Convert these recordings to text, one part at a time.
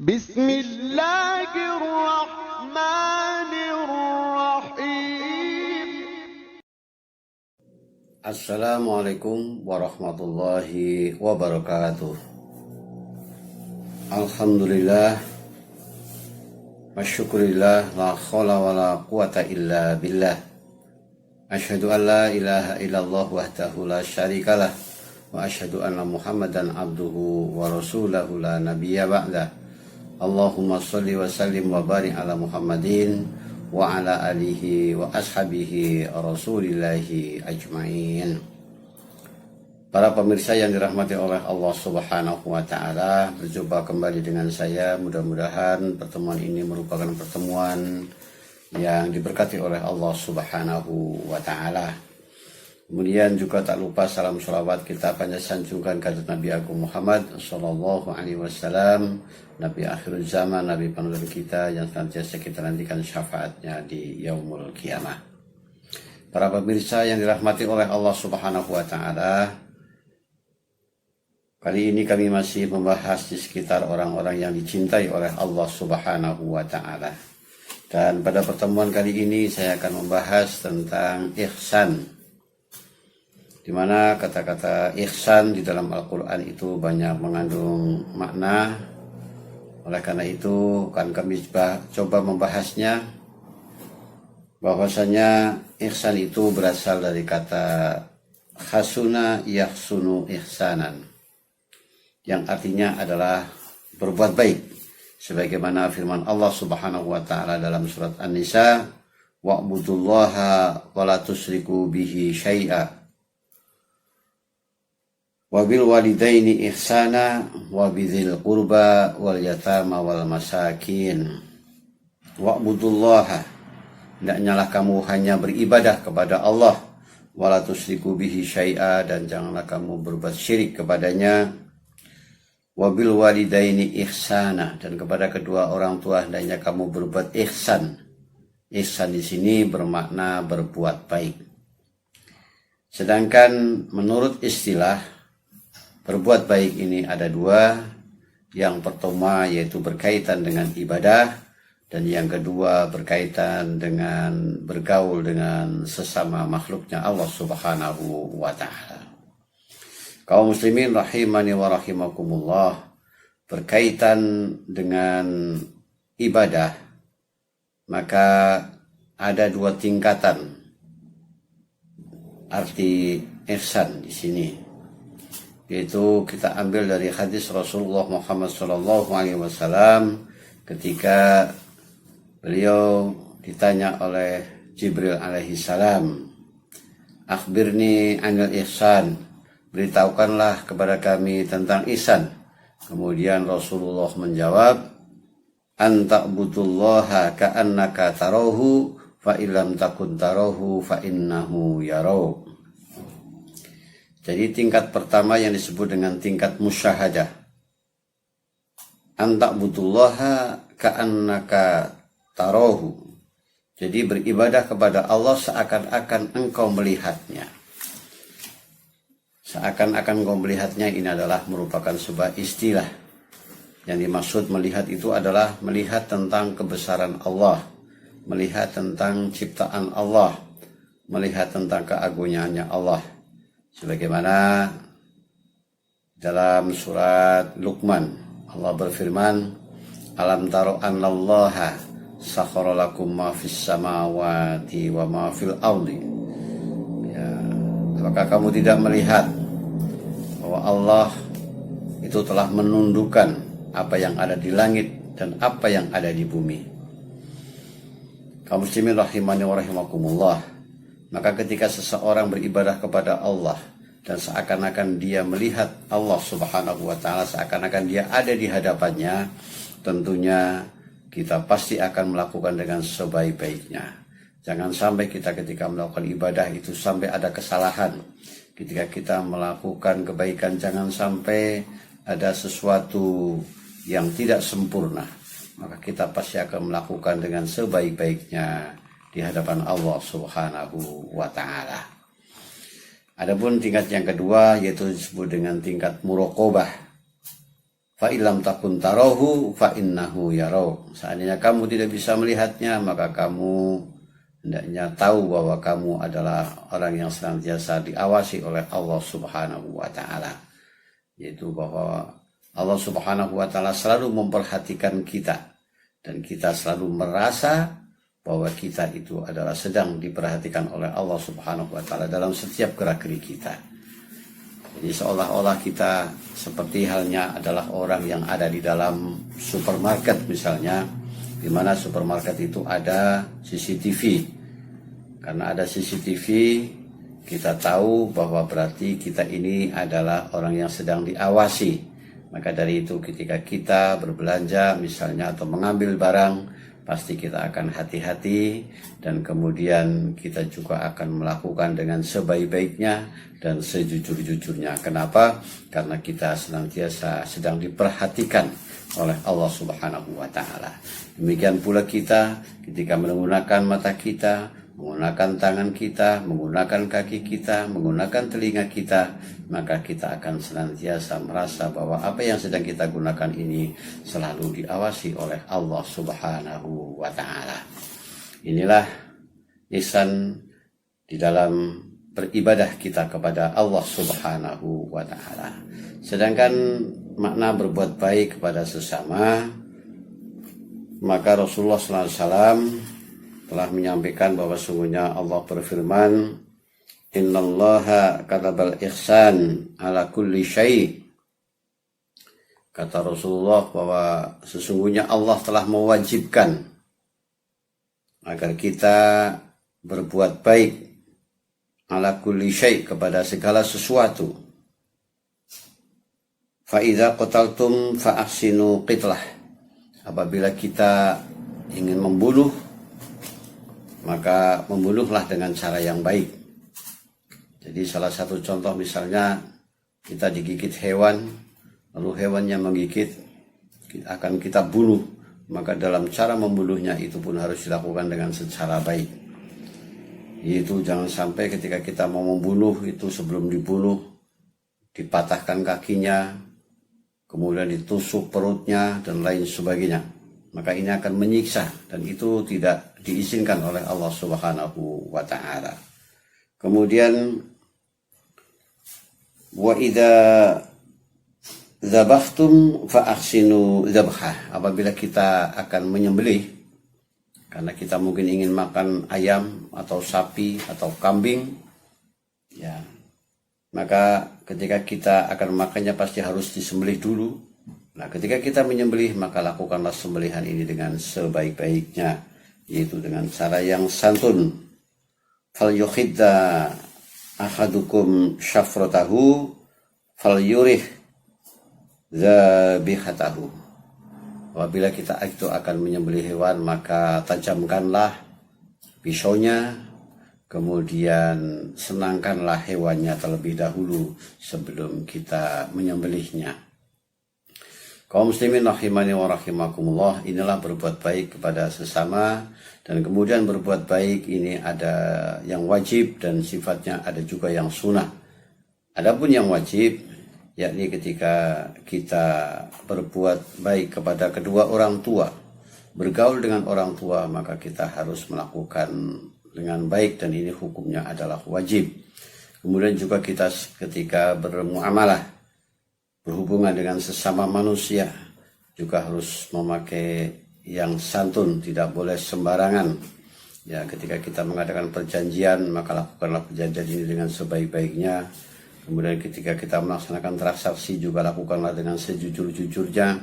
Bismillahirrahmanirrahim. Assalamualaikum warahmatullahi wabarakatuh. Alhamdulillah wa syukurillah, la khawla wa la quwata illa billah. Asyhadu an la ilaha illallah wahdahu la syarikalah wa asyhadu anna Muhammadan abduhu wa rasuluhu la nabiyya ba'dah. Allahumma sholli wa sallim wa barik ala Muhammadin wa ala alihi wa ashabihi rasulillahi ajma'in. Para pemirsa yang dirahmati oleh Allah Subhanahu wa ta'ala, berjumpa kembali dengan saya. Mudah-mudahan pertemuan ini merupakan pertemuan yang diberkati oleh Allah Subhanahu wa ta'ala. Kemudian juga tak lupa salam sholawat kita panjang sanjungkan kepada Nabi Agung Muhammad Sallallahu Alaihi Wasallam, Nabi akhir zaman, Nabi penolong kita yang senantiasa kita nantikan syafaatnya di yaumul kiamah. Para pemirsa yang dirahmati oleh Allah Subhanahu wa ta'ala, kali ini kami masih membahas di sekitar orang-orang yang dicintai oleh Allah Subhanahu wa ta'ala. Dan pada pertemuan kali ini saya akan membahas tentang ihsan, di mana kata-kata ihsan di dalam Al-Quran itu banyak mengandung makna. Oleh karena itu akan kami coba membahasnya, bahwasanya ihsan itu berasal dari kata hasuna yahsunu ihsanan, yang artinya adalah berbuat baik, sebagaimana firman Allah Subhanahu wa ta'ala dalam surat An-Nisa, wa'budullaha wa la tusyriku bihi syai'a wabil walidaini ihsana wabidhil qurba wal yatama wal masakin. Wa'budullaha, hendaknyalah kamu hanya beribadah kepada Allah, wala tusyriku bihi syai'a, dan janganlah kamu berbuat syirik kepadanya. Wabil walidaini ihsana, dan kepada kedua orang tua hendaknya kamu berbuat ihsan. Ihsan di sini bermakna berbuat baik. Sedangkan menurut istilah, berbuat baik ini ada dua. Yang pertama yaitu berkaitan dengan ibadah, dan yang kedua berkaitan dengan bergaul dengan sesama makhluknya Allah Subhanahu wa ta'ala. Kaum muslimin rahimani wa rahimakumullah, berkaitan dengan ibadah maka ada dua tingkatan arti ihsan di sini, yaitu kita ambil dari hadis Rasulullah Muhammad SAW ketika beliau ditanya oleh Jibril alaihi salam, akhbirni anil ihsan, beritahukanlah kepada kami tentang ihsan. Kemudian Rasulullah menjawab, anta'budullaha ka'annaka tarahu fa illam takun tarahu fa innahu yarau. Jadi tingkat pertama yang disebut dengan tingkat musyahadah. Anta'budullaha ka'annaka tarahu. Jadi beribadah kepada Allah seakan-akan engkau melihatnya. Seakan-akan engkau melihatnya, ini adalah merupakan sebuah istilah. Yang dimaksud melihat itu adalah melihat tentang kebesaran Allah, melihat tentang ciptaan Allah, melihat tentang keagungannya Allah. Sebagaimana dalam surat Luqman, Allah berfirman, alam taro annallaha sakhara lakum ma fis samawati wa ma fil ardi. Ya, apakah kamu tidak melihat bahwa Allah itu telah menundukkan apa yang ada di langit dan apa yang ada di bumi. Kaum muslimin rahimani wa rahimakumullah, maka ketika seseorang beribadah kepada Allah dan seakan-akan dia melihat Allah Subhanahu wa ta'ala, seakan-akan dia ada di hadapannya, tentunya kita pasti akan melakukan dengan sebaik-baiknya. Jangan sampai kita ketika melakukan ibadah itu sampai ada kesalahan. Ketika kita melakukan kebaikan, jangan sampai ada sesuatu yang tidak sempurna. Maka kita pasti akan melakukan dengan sebaik-baiknya di hadapan Allah Subhanahu wa ta'ala. Adapun tingkat yang kedua yaitu disebut dengan tingkat muraqabah. fa illam takun tarahu fa innahu yarau. Seandainya kamu tidak bisa melihatnya, maka kamu hendaknya tahu bahwa kamu adalah orang yang senantiasa diawasi oleh Allah Subhanahu wa taala. Yaitu bahwa Allah Subhanahu wa taala selalu memperhatikan kita, dan kita selalu merasa bahwa kita itu adalah sedang diperhatikan oleh Allah Subhanahu wa taala dalam setiap gerak-gerik kita. Jadi seolah-olah kita seperti halnya adalah orang yang ada di dalam supermarket misalnya, di mana supermarket itu ada CCTV. Karena ada CCTV, kita tahu bahwa berarti kita ini adalah orang yang sedang diawasi. Maka dari itu ketika kita berbelanja misalnya atau mengambil barang, pasti kita akan hati-hati, dan kemudian kita juga akan melakukan dengan sebaik-baiknya dan sejujur-jujurnya. Kenapa? Karena kita senantiasa sedang diperhatikan oleh Allah Subhanahu wa taala. Demikian pula kita ketika menggunakan mata kita, menggunakan tangan kita, menggunakan kaki kita, menggunakan telinga kita, maka kita akan senantiasa merasa bahwa apa yang sedang kita gunakan ini selalu diawasi oleh Allah Subhanahu wa taala. Inilah ihsan di dalam beribadah kita kepada Allah Subhanahu wa taala. Sedangkan makna berbuat baik kepada sesama, maka Rasulullah SAW telah menyampaikan bahwa sungguhnya Allah berfirman, innallaha katabal ihsan ala kulli syai'. Kata Rasulullah bahwa sesungguhnya Allah telah mewajibkan agar kita berbuat baik ala kulli syai' kepada segala sesuatu. Fa idza qataltum fa ahsinu qitlah. Apabila kita ingin membunuh, maka membunuhlah dengan cara yang baik. Jadi salah satu contoh misalnya kita digigit hewan, lalu hewannya menggigit, akan kita bunuh. Maka dalam cara membunuhnya itu pun harus dilakukan dengan secara baik. Yaitu jangan sampai ketika kita mau membunuh itu sebelum dibunuh dipatahkan kakinya, kemudian ditusuk perutnya dan lain sebagainya. Maka ini akan menyiksa, dan itu tidak diizinkan oleh Allah Subhanahu wa taala. Kemudian wa idza dzabhtum fa ahsinu dzabhah. Apabila kita akan menyembelih, karena kita mungkin ingin makan ayam atau sapi atau kambing, ya, maka ketika kita akan makannya pasti harus disembelih dulu. Nah, ketika kita menyembelih, maka lakukanlah sembelihan ini dengan sebaik-baiknya, yaitu dengan cara yang santun. Fal yukhidda ahadukum syafratahu fal yurih zabihatahu. Apabila kita itu akan menyembelih hewan, maka tajamkanlah pisaunya, kemudian senangkanlah hewannya terlebih dahulu sebelum kita menyembelihnya. Kaum muslimin rahimani wa rahimakumullah, inilah berbuat baik kepada sesama, dan kemudian berbuat baik ini ada yang wajib dan sifatnya ada juga yang sunnah. Adapun yang wajib, yakni ketika kita berbuat baik kepada kedua orang tua, bergaul dengan orang tua, maka kita harus melakukan dengan baik, dan ini hukumnya adalah wajib. Kemudian juga kita ketika bermuamalah, berhubungan dengan sesama manusia, juga harus memakai yang santun, tidak boleh sembarangan. Ya, ketika kita mengadakan perjanjian, maka lakukanlah perjanjian ini dengan sebaik-baiknya. Kemudian ketika kita melaksanakan transaksi, juga lakukanlah dengan sejujur-jujurnya,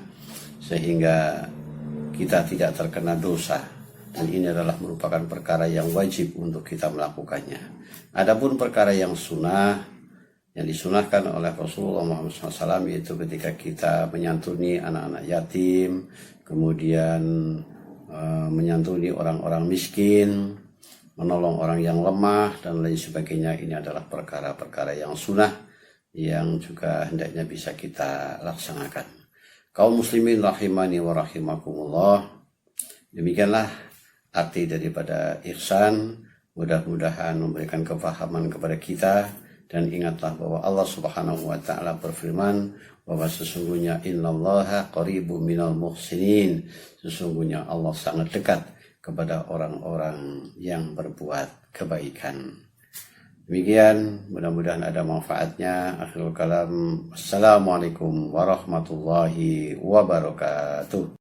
sehingga kita tidak terkena dosa. Dan ini adalah merupakan perkara yang wajib untuk kita melakukannya. Adapun perkara yang sunnah, yang disunahkan oleh Rasulullah Muhammad SAW, yaitu ketika kita menyantuni anak-anak yatim, kemudian menyantuni orang-orang miskin, menolong orang yang lemah, dan lain sebagainya. Ini adalah perkara-perkara yang sunnah yang juga hendaknya bisa kita laksanakan. Kaum muslimin rahimani wa rahimakumullah, demikianlah arti daripada ihsan. Mudah-mudahan memberikan kefahaman kepada kita, Dan ingatlah bahwa Allah Subhanahu wa taala berfirman bahwa sesungguhnya innallaha qaribum minal muhsinin. Sesungguhnya Allah sangat dekat kepada orang-orang yang berbuat kebaikan. Demikian, mudah-mudahan ada manfaatnya. Akhirul kalam, assalamualaikum warahmatullahi wabarakatuh.